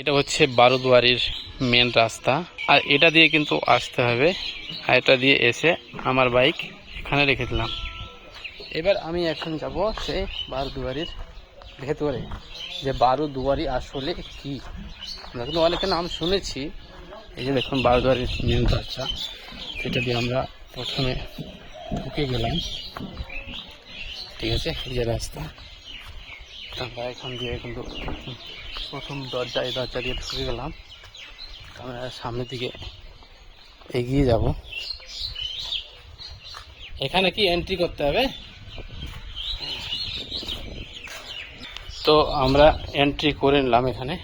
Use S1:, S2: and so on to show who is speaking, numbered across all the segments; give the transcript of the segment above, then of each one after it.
S1: এটা হচ্ছে বারোদুয়ারির মেন রাস্তা, আর এটা দিয়ে কিন্তু আসতে হবে। আর এটা দিয়ে এসে আমার বাইক এখানে রেখে দিলাম। এবার আমি এখন যাব সেই বারোদুয়ারির ভেতরে, যে বারোদুয়ারি আসলে কি। আমরা কিন্তু অনেকের নাম শুনেছি। এই যে দেখুন বারোদুয়ারির মেন রাস্তা, এটা দিয়ে আমরা প্রথমে ঢুকে গেলাম। ঠিক আছে, এই যে রাস্তা, আমরা এখান দিয়ে কিন্তু প্রথম দরজা, এই দরজা দিয়ে ঢুকে গেলাম। আমরা সামনের দিকে এগিয়ে যাব। এখানে কি এন্ট্রি করতে হবে? তো আমরা এন্ট্রি করে নিলাম। এখানে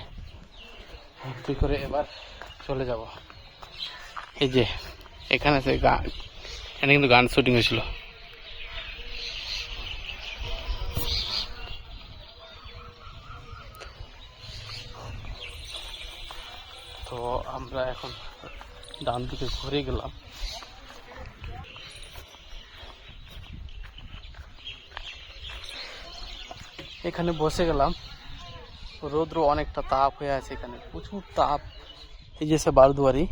S1: এন্ট্রি করে এবার চলে যাব। এই যে এখানে আছে গান, এখানে কিন্তু গান শুটিং হয়েছিল। তো আমরা এখন ডান দিকে ঘুরে গেলাম। এখানে বসে গেলাম। রৌদ্র অনেকটা তাপ হয়ে আছে, এখানে প্রচুর তাপ। এই যে সে বারোদুয়ারি,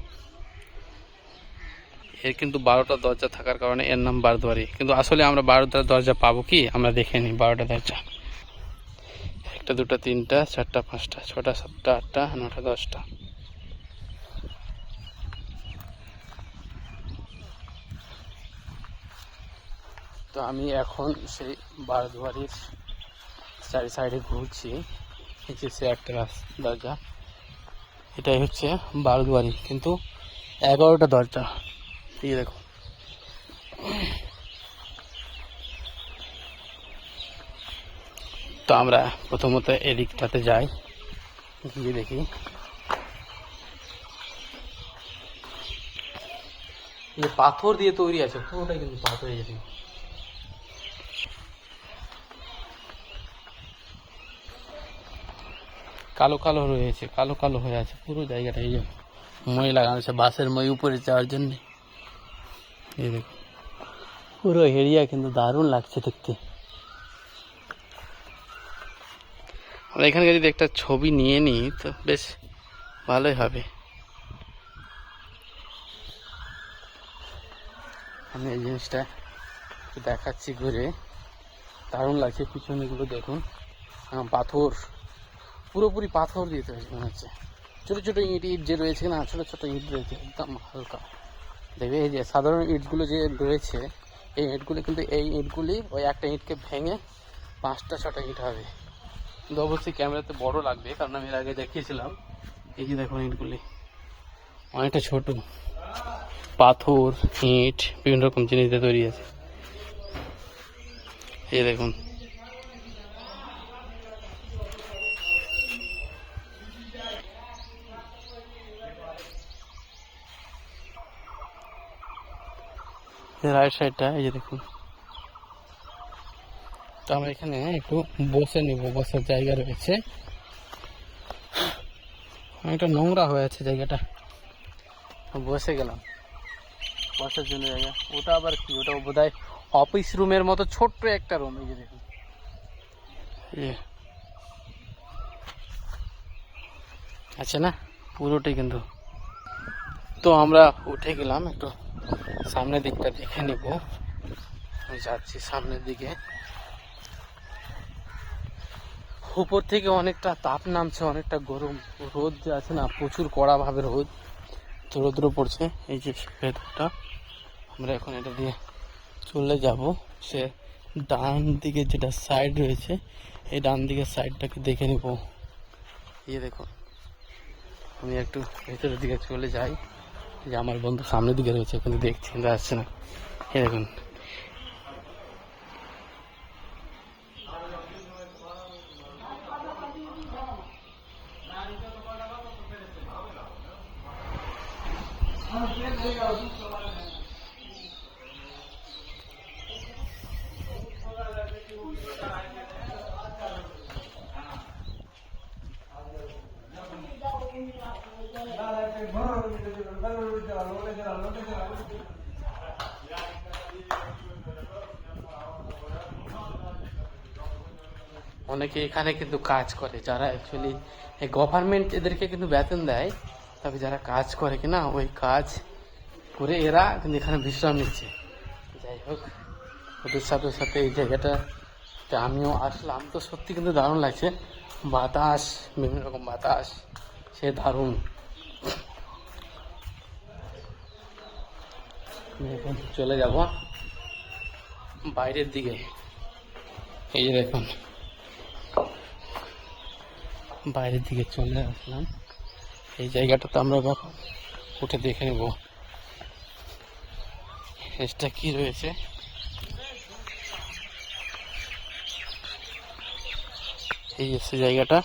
S1: এর কিন্তু 12টা দরজা থাকার কারণে এর নাম বারোদুয়ারি। কিন্তু আসলে আমরা 12টা দরজা পাবো কি, আমরা দেখে নিই। 12টা দরজা, 1টা 2টা 3টা 4টা 5টা 6টা 7টা 8টা 9টা 10টা। তো আমি এখন সেই বারোদুয়ারির চারি সাইডে ঘুরছি। এই যে সে একটা দরজা, এটাই হচ্ছে বারোদুয়ারি, কিন্তু 11টা দরজা। ঠিক দেখো, তো আমরা প্রথমত এদিকটাতে যাই, গিয়ে দেখি। এই পাথর দিয়ে তৈরি আছে, পুরোটাই কিন্তু পাথর। এই কালো কালো রয়েছে, কালো কালো হয়ে আছে পুরো জায়গাটা। এই যে মই লাগানো আছে, বাঁশের মই উপরে যাওয়ার জন্য। এই দেখো পুরো এরিয়া কিন্তু দারুণ লাগছে দেখতে। আমরা এখানকার যদি একটা ছবি নিয়ে নিই তো বেশ ভালোই হবে। আমি এই জিনিসটা দেখাচ্ছি ঘুরে, দারুণ লাগছে। পিছনেগুলো দেখুন, পাথর, পুরোপুরি পাথর দিয়ে তৈরি মনে হচ্ছে। ছোটো ছোটো ইট ইট যে রয়েছে না, ছোটো ছোটো ইট রয়েছে, একদম হালকা। দেখবে এই যে সাধারণ ইটগুলো যে রয়েছে, এই ইটগুলি কিন্তু, এই ইটগুলি ওই একটা ইটকে ভেঙে 5টা 6টা ইট হবে। কিন্তু অবশ্যই ক্যামেরাতে বড় লাগবে, কারণ আমি এর আগে দেখিয়েছিলাম। এই যে দেখুন ইটগুলি অনেকটা ছোট, পাথর ইট বিভিন্ন রকম জিনিস দিয়ে তৈরি আছে। এই দেখুন, রাইট সাইডটা এই যে দেখুন। তো আমরা এখানে একটু বসে নিব, বসার জায়গা রয়েছে। অনেকটা নোংরা হয়ে আছে জায়গাটা, বসে গেলাম বসার জন্য জায়গা। ওটা আবার কি, ওটা বোধহয় অফিস রুমের মতো ছোট্ট একটা রুম। এই যে দেখুন, আছে না পুরোটাই কিন্তু। তো আমরা উঠে গেলাম, একটু সামনের দিকটা দেখে নিব। আমি যাচ্ছি সামনের দিকে। উপর থেকে অনেকটা তাপ নামছে, অনেকটা গরম। রোদ যে আছে না, প্রচুর কড়া ভাবে রোদ, তো রৌদ্র পড়ছে। এই যে ভেতরটা, আমরা এখন এটা দিয়ে চলে যাব সে ডান দিকে যেটা সাইড রয়েছে, এই ডান দিকের সাইডটাকে দেখে নেব। এই দেখুন, আমি একটু ভেতরের দিকে চলে যাই। যে আমার বন্ধু সামনের দিকে রয়েছে, কিন্তু দেখছি আসছে না। এই দেখুন, অনেকে এখানে কিন্তু কাজ করে, যারা অ্যাকচুয়ালি গভর্নমেন্ট এদেরকে কিন্তু বেতন দেয়, তবে যারা কাজ করে কিনা ওই কাজ করে এরা কিন্তু এখানে বিশ্রাম নিচ্ছে। যাই হোক, ওদের সাথে সাথে এই জায়গাটা আমিও আসলাম, তো সত্যি কিন্তু দারুণ লাগছে। বাতাস, বিভিন্ন রকম বাতাস, সে দারুণ। আমি এখন চলে যাব বাইরের দিকে। এই যে দেখুন, বাইরের দিকে চলে আসলাম। এই জায়গাটা তো আমরা এবার উঠে দেখে নেব এটা কি রয়েছে। এই এসে জায়গাটা